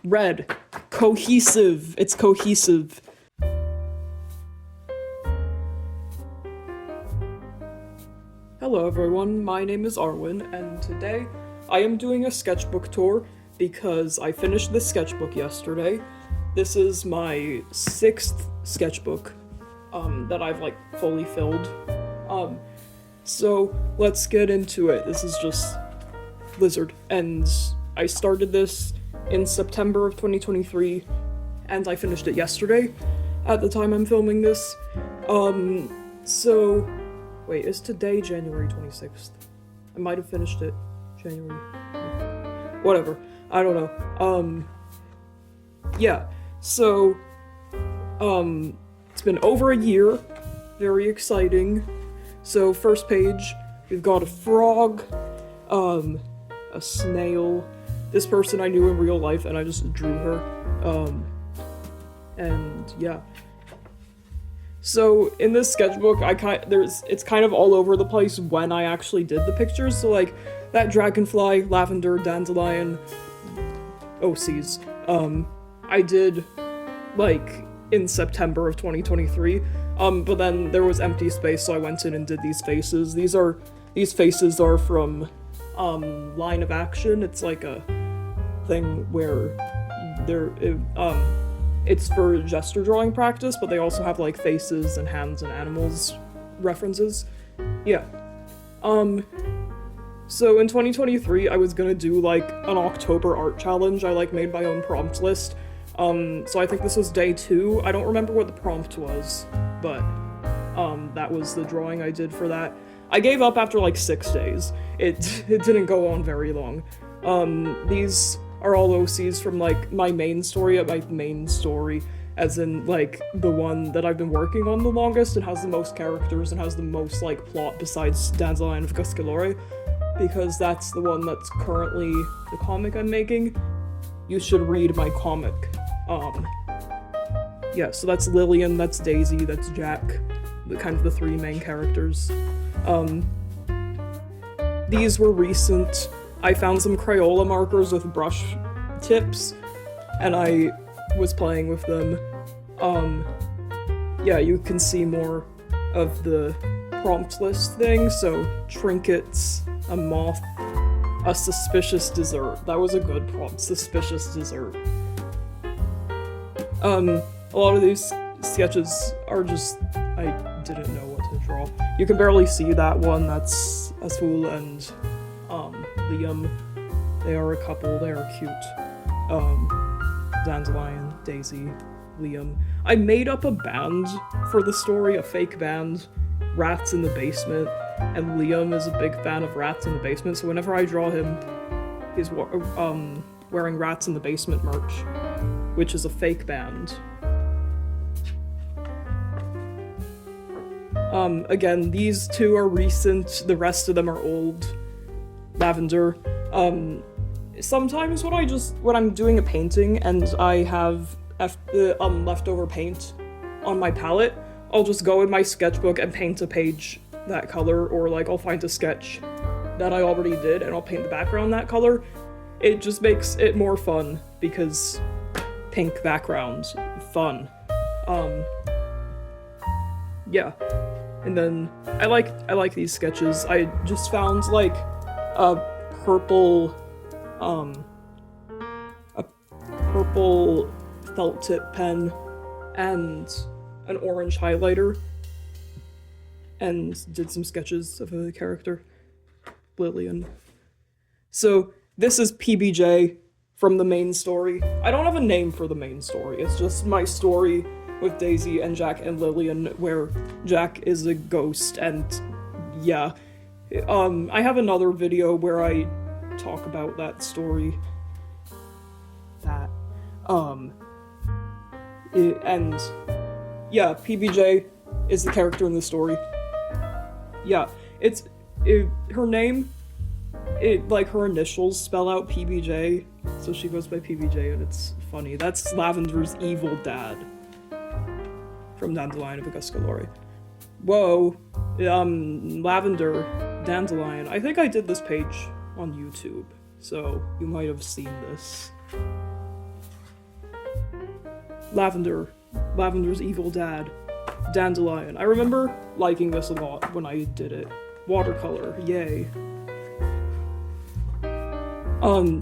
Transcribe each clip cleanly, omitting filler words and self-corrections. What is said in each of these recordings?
Red. Cohesive. It's cohesive. Hello everyone, my name is Arwen, and today I am doing a sketchbook tour because I finished this sketchbook yesterday. This is my 6th sketchbook that I've fully filled. So let's get into it. This is just Blizzard, and I started this in September of 2023, and I finished it yesterday at the time I'm filming this. So wait, is today January 26th? I might have finished it January. Whatever. I don't know. Yeah. So, it's been over a year. Very exciting. So, first page, we've got a frog, a snail, this person I knew in real life, and I just drew her. And yeah. So in this sketchbook, it's kind of all over the place when I actually did the pictures. So that dragonfly, lavender, dandelion, OCs, I did in September of 2023. But then there was empty space, so I went in and did these faces. These faces are from Line of Action. It's like a thing where it's for gesture drawing practice, but they also have faces and hands and animals references. Yeah. So in 2023, I was gonna do an October art challenge. I made my own prompt list. So I think this was day 2. I don't remember what the prompt was, but that was the drawing I did for that. I gave up after 6 days. It didn't go on very long. These are all OCs from my main story, as in the one that I've been working on the longest and has the most characters and has the most plot besides Dandelion of Guskalore, because that's the one that's currently the comic I'm making. You should read my comic. Yeah, so that's Lillian, that's Daisy, that's Jack, the 3 main characters. These were recent. I found some Crayola markers with brush tips, and I was playing with them. Yeah, you can see more of the prompt list thing. So, trinkets, a moth, a suspicious dessert. That was a good prompt, suspicious dessert. A lot of these sketches are just, I didn't know what to draw. You can barely see that one, that's Azul and Liam. They are a couple, they are cute. Dandelion, Daisy, Liam. I made up a band for the story, a fake band, Rats in the Basement, and Liam is a big fan of Rats in the Basement, so whenever I draw him, he's wearing Rats in the Basement merch, which is a fake band. Again, these 2 are recent, the rest of them are old. Lavender. Sometimes when I'm doing a painting and I have leftover paint on my palette, I'll just go in my sketchbook and paint a page that color, or I'll find a sketch that I already did and I'll paint the background that color. It just makes it more fun, because pink background, fun. Yeah. And then I like these sketches. I just found a purple felt tip pen and an orange highlighter, and did some sketches of a character, Lillian. So this is PBJ from the main story. I don't have a name for the main story, it's just my story with Daisy and Jack and Lillian, where Jack is a ghost, and yeah. I have another video where I talk about that story. And yeah, PBJ is the character in the story. Yeah, her name, her initials spell out PBJ, so she goes by PBJ, and it's funny. That's Lavender's evil dad from Dandelion of Guskalore. Whoa, Lavender, Dandelion. I think I did this page on YouTube, so you might have seen this. Lavender. Lavender's evil dad. Dandelion. I remember liking this a lot when I did it. Watercolor. Yay.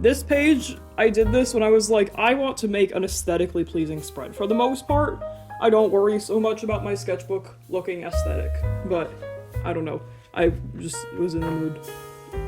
This page, I did this when I was like, I want to make an aesthetically pleasing spread. For the most part, I don't worry so much about my sketchbook looking aesthetic, but I don't know. I just was in the mood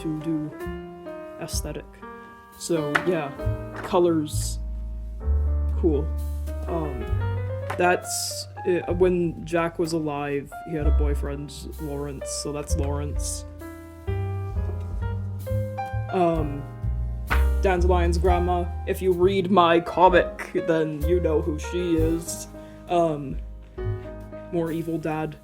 to do aesthetic. So yeah, colors, cool. That's it. When Jack was alive, he had a boyfriend, Lawrence, so that's Lawrence. Dandelion's grandma. If you read my comic, then you know who she is. More evil dad.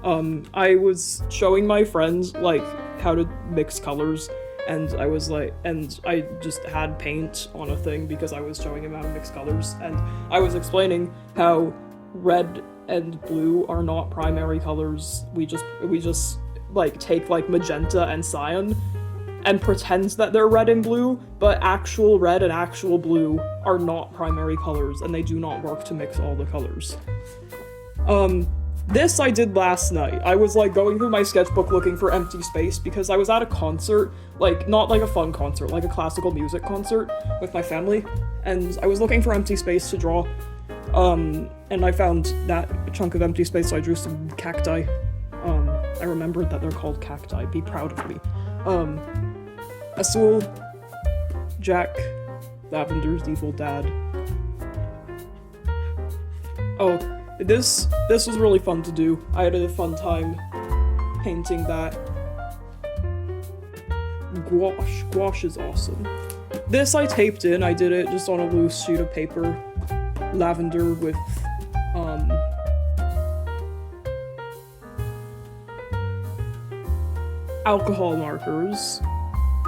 I was showing my friends, like, how to mix colors, and I was like, and I just had paint on a thing because I was showing him how to mix colors, and I was explaining how red and blue are not primary colors. We just like take like magenta and cyan and pretend that they're red and blue, but actual red and actual blue are not primary colors, and they do not work to mix all the colors. This I did last night. I was like going through my sketchbook looking for empty space because I was at a concert, like not like a fun concert, like a classical music concert with my family, and I was looking for empty space to draw, and I found that chunk of empty space, so I drew some cacti. I remembered that they're called cacti. Be proud of me. Azul, Jack, Lavender's evil dad. Oh, this was really fun to do. I had a fun time painting that. Gouache. Gouache is awesome. This I taped in. I did it just on a loose sheet of paper. Lavender with, alcohol markers.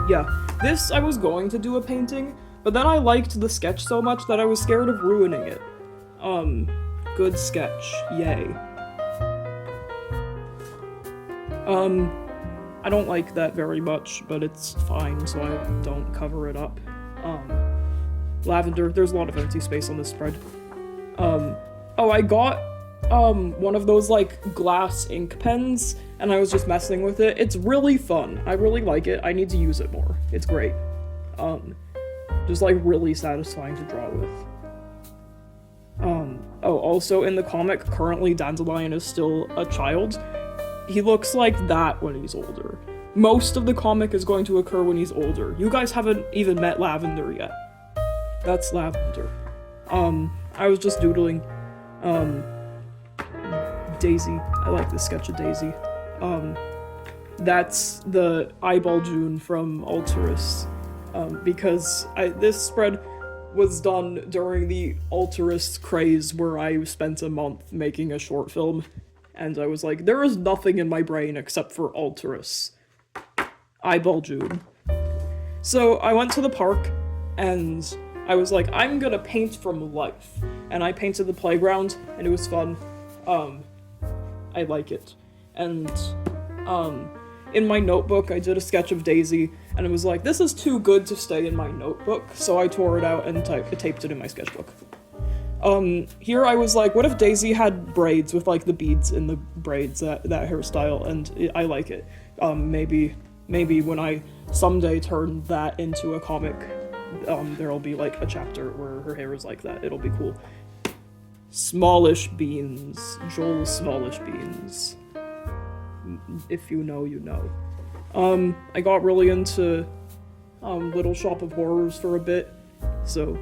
Yeah, this I was going to do a painting, but then I liked the sketch so much that I was scared of ruining it. Good sketch. Yay. I don't like that very much, but it's fine, so I don't cover it up. Lavender, there's a lot of empty space on this spread. Oh, I got, one of those, like, glass ink pens, and I was just messing with it. It's really fun. I really like it. I need to use it more. It's great. Just, like, really satisfying to draw with. Oh, also in the comic, currently Dandelion is still a child. He looks like that when he's older. Most of the comic is going to occur when he's older. You guys haven't even met Lavender yet. That's Lavender. I was just doodling, Daisy. I like this sketch of Daisy. That's the eyeball June from Alterus, because this spread was done during the Alterus craze where I spent a month making a short film, and I was like, there is nothing in my brain except for Alterus. Eyeball June. So I went to the park, and I was like, I'm gonna paint from life. And I painted the playground, and it was fun. I like it. And, in my notebook, I did a sketch of Daisy, and it was like, this is too good to stay in my notebook, so I tore it out and taped it in my sketchbook. Here I was like, what if Daisy had braids with, like, the beads in the braids, that hairstyle, and I like it. Maybe when I someday turn that into a comic, there'll be, like, a chapter where her hair is like that. It'll be cool. Smallish Beans. Joel Smallish Beans. If you know, you know. I got really into, Little Shop of Horrors for a bit, so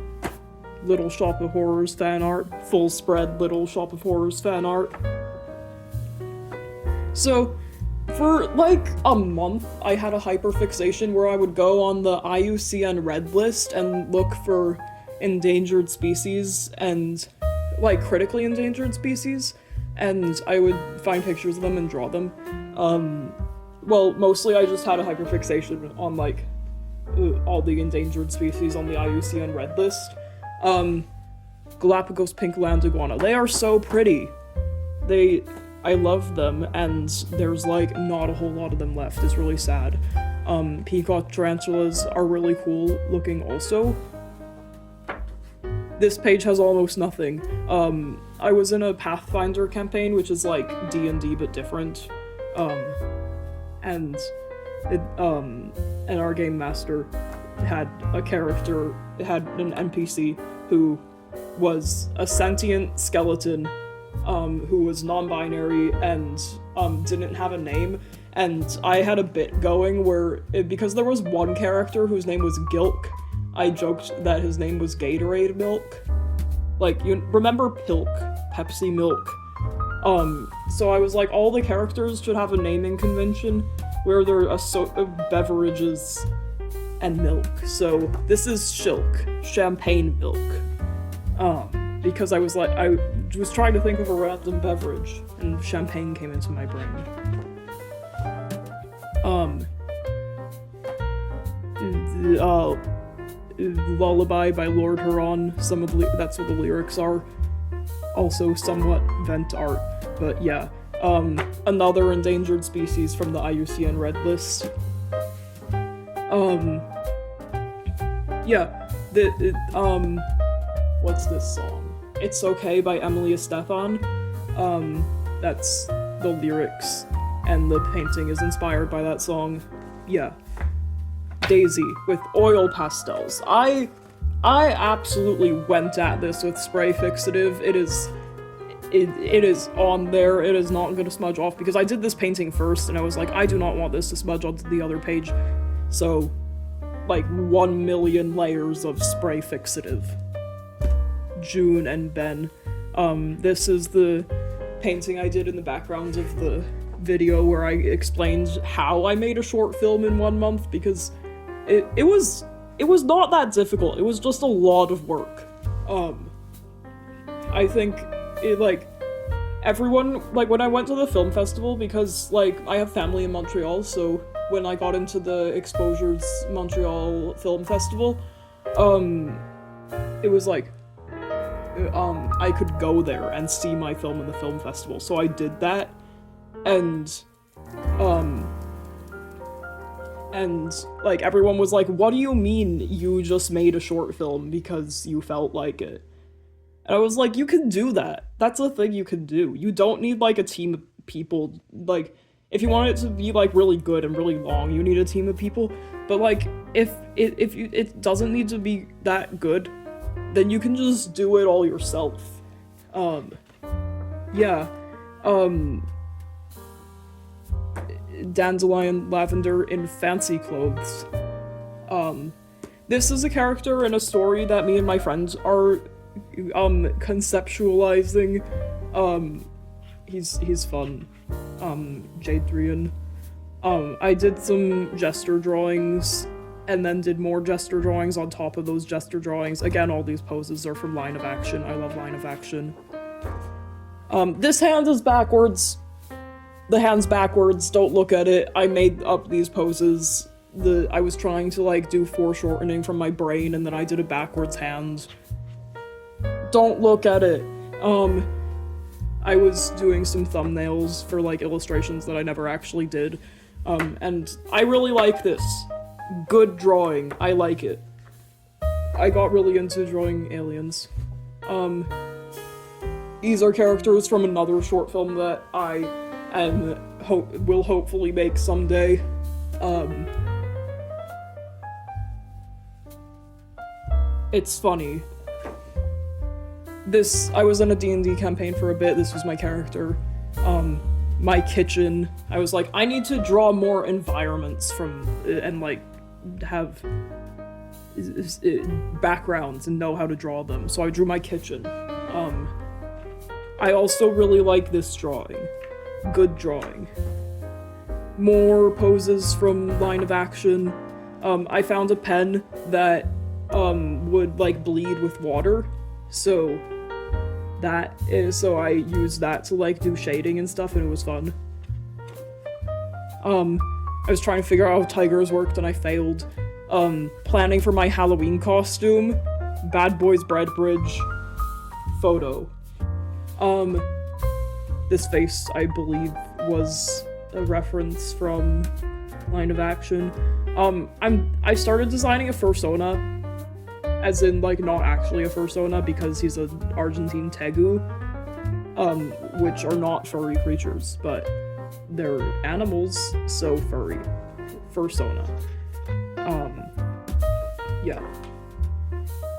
Little Shop of Horrors fan art, full spread Little Shop of Horrors fan art. So, for like a month, I had a hyperfixation where I would go on the IUCN Red List and look for endangered species and, like, critically endangered species, and I would find pictures of them and draw them. Well, mostly I just had a hyperfixation on, like, all the endangered species on the IUCN Red List. Galapagos pink land iguana. They are so pretty. I love them, and there's, like, not a whole lot of them left. It's really sad. Peacock tarantulas are really cool looking also. this page has almost nothing. I was in a Pathfinder campaign, which is like D&D but different. And our game master had an NPC who was a sentient skeleton, who was non-binary and didn't have a name. And I had a bit going where, because there was one character whose name was Gilk, I joked that his name was Gatorade Milk. Like, you remember Pilk, Pepsi Milk? So I was like, all the characters should have a naming convention where there are beverages and milk. So this is Shilk, champagne milk. Because I was trying to think of a random beverage, and champagne came into my brain. Lullaby by Lord Huron, that's what the lyrics are. Also somewhat vent art, but yeah. Another endangered species from the IUCN Red List. Yeah, what's this song? It's Okay by Emily Estefan. That's the lyrics, and the painting is inspired by that song. Yeah. Daisy with oil pastels. I absolutely went at this with spray fixative. It is on there. It is not going to smudge off because I did this painting first and I was like, I do not want this to smudge onto the other page. So, like 1 million layers of spray fixative. June and Ben. This is the painting I did in the background of the video where I explained how I made a short film in 1 month, because it was not that difficult. It was just a lot of work. I think everyone, when I went to the film festival, because I have family in Montreal, so when I got into the Exposures Montreal Film Festival, it was I could go there and see my film in the film festival, so I did that, and everyone was like, what do you mean you just made a short film because you felt like it? And I was like, you can do that. That's a thing you can do. You don't need, a team of people. If you want it to be, really good and really long, you need a team of people. But, if it doesn't need to be that good, then you can just do it all yourself. Yeah. Dandelion Lavender in fancy clothes. This is a character in a story that me and my friends are conceptualizing. He's fun. Jadrian. I did some gesture drawings and then did more gesture drawings on top of those gesture drawings. Again, all these poses are from Line of Action. I love Line of Action. This hand is backwards. The hand's backwards, don't look at it. I made up these poses. I was trying to do foreshortening from my brain, and then I did a backwards hand. Don't look at it. I was doing some thumbnails for illustrations that I never actually did. And I really like this. Good drawing. I like it. I got really into drawing aliens. These are characters from another short film that I will hopefully make someday. It's funny. I was in a D&D campaign for a bit. This was my character. My kitchen. I was like, I need to draw more environments and have backgrounds and know how to draw them. So I drew my kitchen. I also really like this drawing. Good drawing. More poses from Line of Action. I found a pen that would bleed with water, so I used that to do shading and stuff, and it was fun. I was trying to figure out how tigers worked and I failed. Planning for my Halloween costume. Bad Boys Bread Bridge. Photo. This face, I believe, was a reference from Line of Action. I started designing a fursona, as in, like, not actually a fursona because he's an Argentine tegu, which are not furry creatures, but they're animals, so furry. Fursona. Yeah.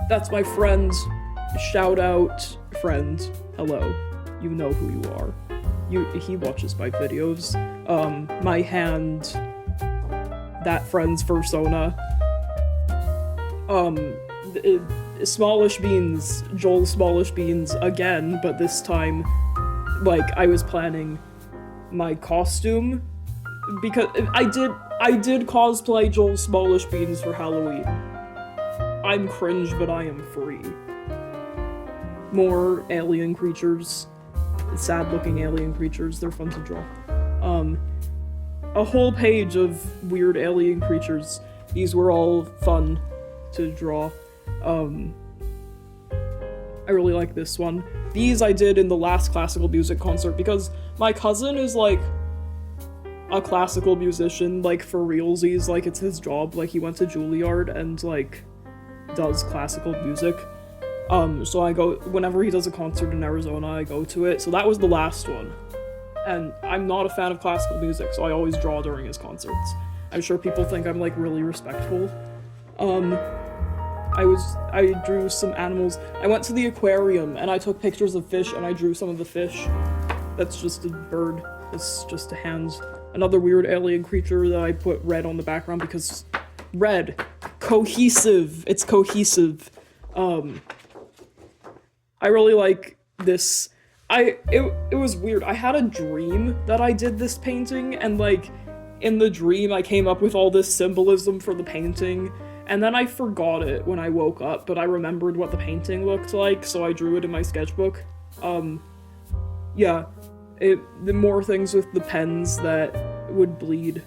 That's my friend. Shout out, friend. Hello. You know who you are. He watches my videos. My hand. That friend's fursona. Smallish Beans. Joel Smallish Beans again, but this time, like, I was planning my costume because I did cosplay Joel Smallish Beans for Halloween. I'm cringe, but I am free. More alien creatures. Sad-looking alien creatures. They're fun to draw. A whole page of weird alien creatures. These were all fun to draw. I really like this one. These I did in the last classical music concert because my cousin is, like, a classical musician, like, for realsies. Like, it's his job. Like, he went to Juilliard and, like, does classical music. So I go, whenever he does a concert in Arizona, I go to it. So that was the last one. And I'm not a fan of classical music, so I always draw during his concerts. I'm sure people think I'm, like, really respectful. I drew some animals. I went to the aquarium and I took pictures of fish and I drew some of the fish. That's just a bird. It's just a hand. Another weird alien creature that I put red on the background because red. Cohesive. It's cohesive. I really like this. It was weird. I had a dream that I did this painting, and, like, in the dream I came up with all this symbolism for the painting, and then I forgot it when I woke up, but I remembered what the painting looked like, so I drew it in my sketchbook. Yeah. The more things with the pens that would bleed.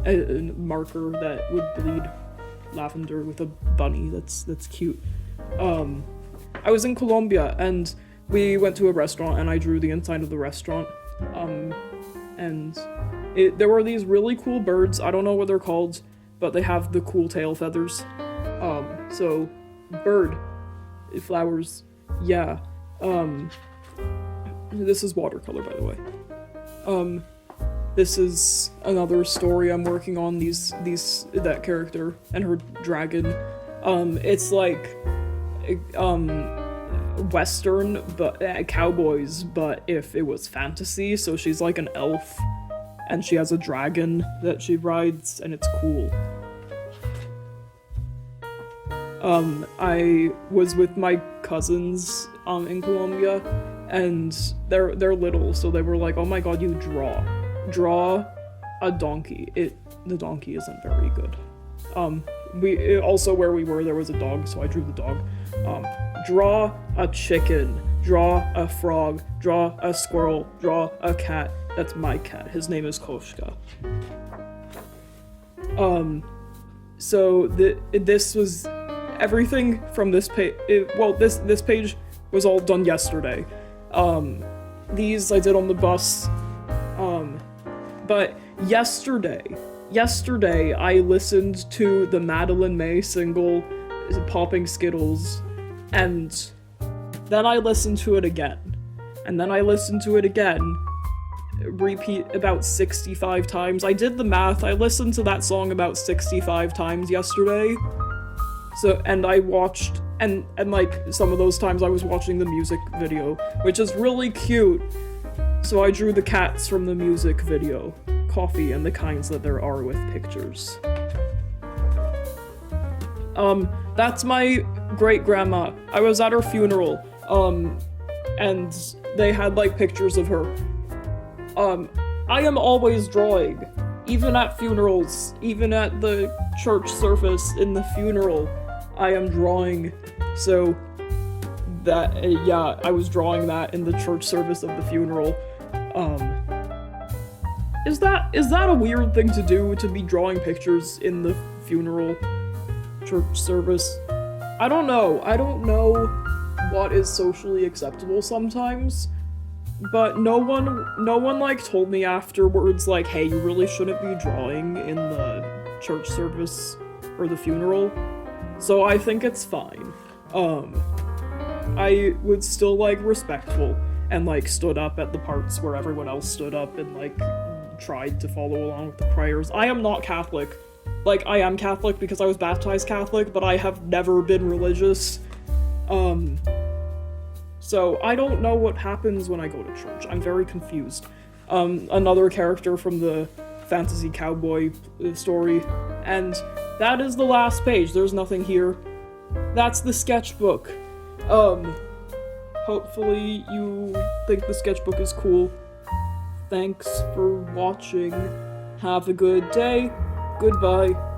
A marker that would bleed lavender with a bunny. That's cute. I was in Colombia, and we went to a restaurant, and I drew the inside of the restaurant. And there were these really cool birds. I don't know what they're called, but they have the cool tail feathers. So, bird. Flowers. Yeah. This is watercolor, by the way. This is another story I'm working on, that character and her dragon. It's like, Western, but cowboys, but if it was fantasy, so she's like an elf, and she has a dragon that she rides, and it's cool. I was with my cousins, in Colombia, and they're little, so they were like, oh my god, you draw a donkey. The donkey isn't very good. Also where we were, there was a dog, so I drew the dog. Draw a chicken, draw a frog, draw a squirrel, draw a cat. That's my cat. His name is Koshka. So this was everything from this page. This page was all done yesterday. These I did on the bus. But yesterday I listened to the Madeline May single, Popping Skittles, and then I listened to it again. And then I listened to it again, repeat about 65 times. I did the math, I listened to that song about 65 times yesterday. So, and I watched, and like, some of those times I was watching the music video, which is really cute. So I drew the cats from the music video, Coffee and the kinds that there are with pictures. That's my great-grandma. I was at her funeral, and they had, like, pictures of her. I am always drawing, even at funerals, even at the church service in the funeral, I am drawing. So, that, yeah, I was drawing that in the church service of the funeral. Is that a weird thing to do, to be drawing pictures in the funeral church service? I don't know what is socially acceptable sometimes, but no one like told me afterwards, like, hey, you really shouldn't be drawing in the church service or the funeral. So I think it's fine. I was still, like, respectful and, like, stood up at the parts where everyone else stood up and, like, tried to follow along with the prayers. I am not Catholic. Like, I am Catholic because I was baptized Catholic, but I have never been religious. So I don't know what happens when I go to church. I'm very confused. Another character from the fantasy cowboy story, and that is the last page. There's nothing here. That's the sketchbook. Hopefully you think the sketchbook is cool. Thanks for watching. Have a good day. Goodbye.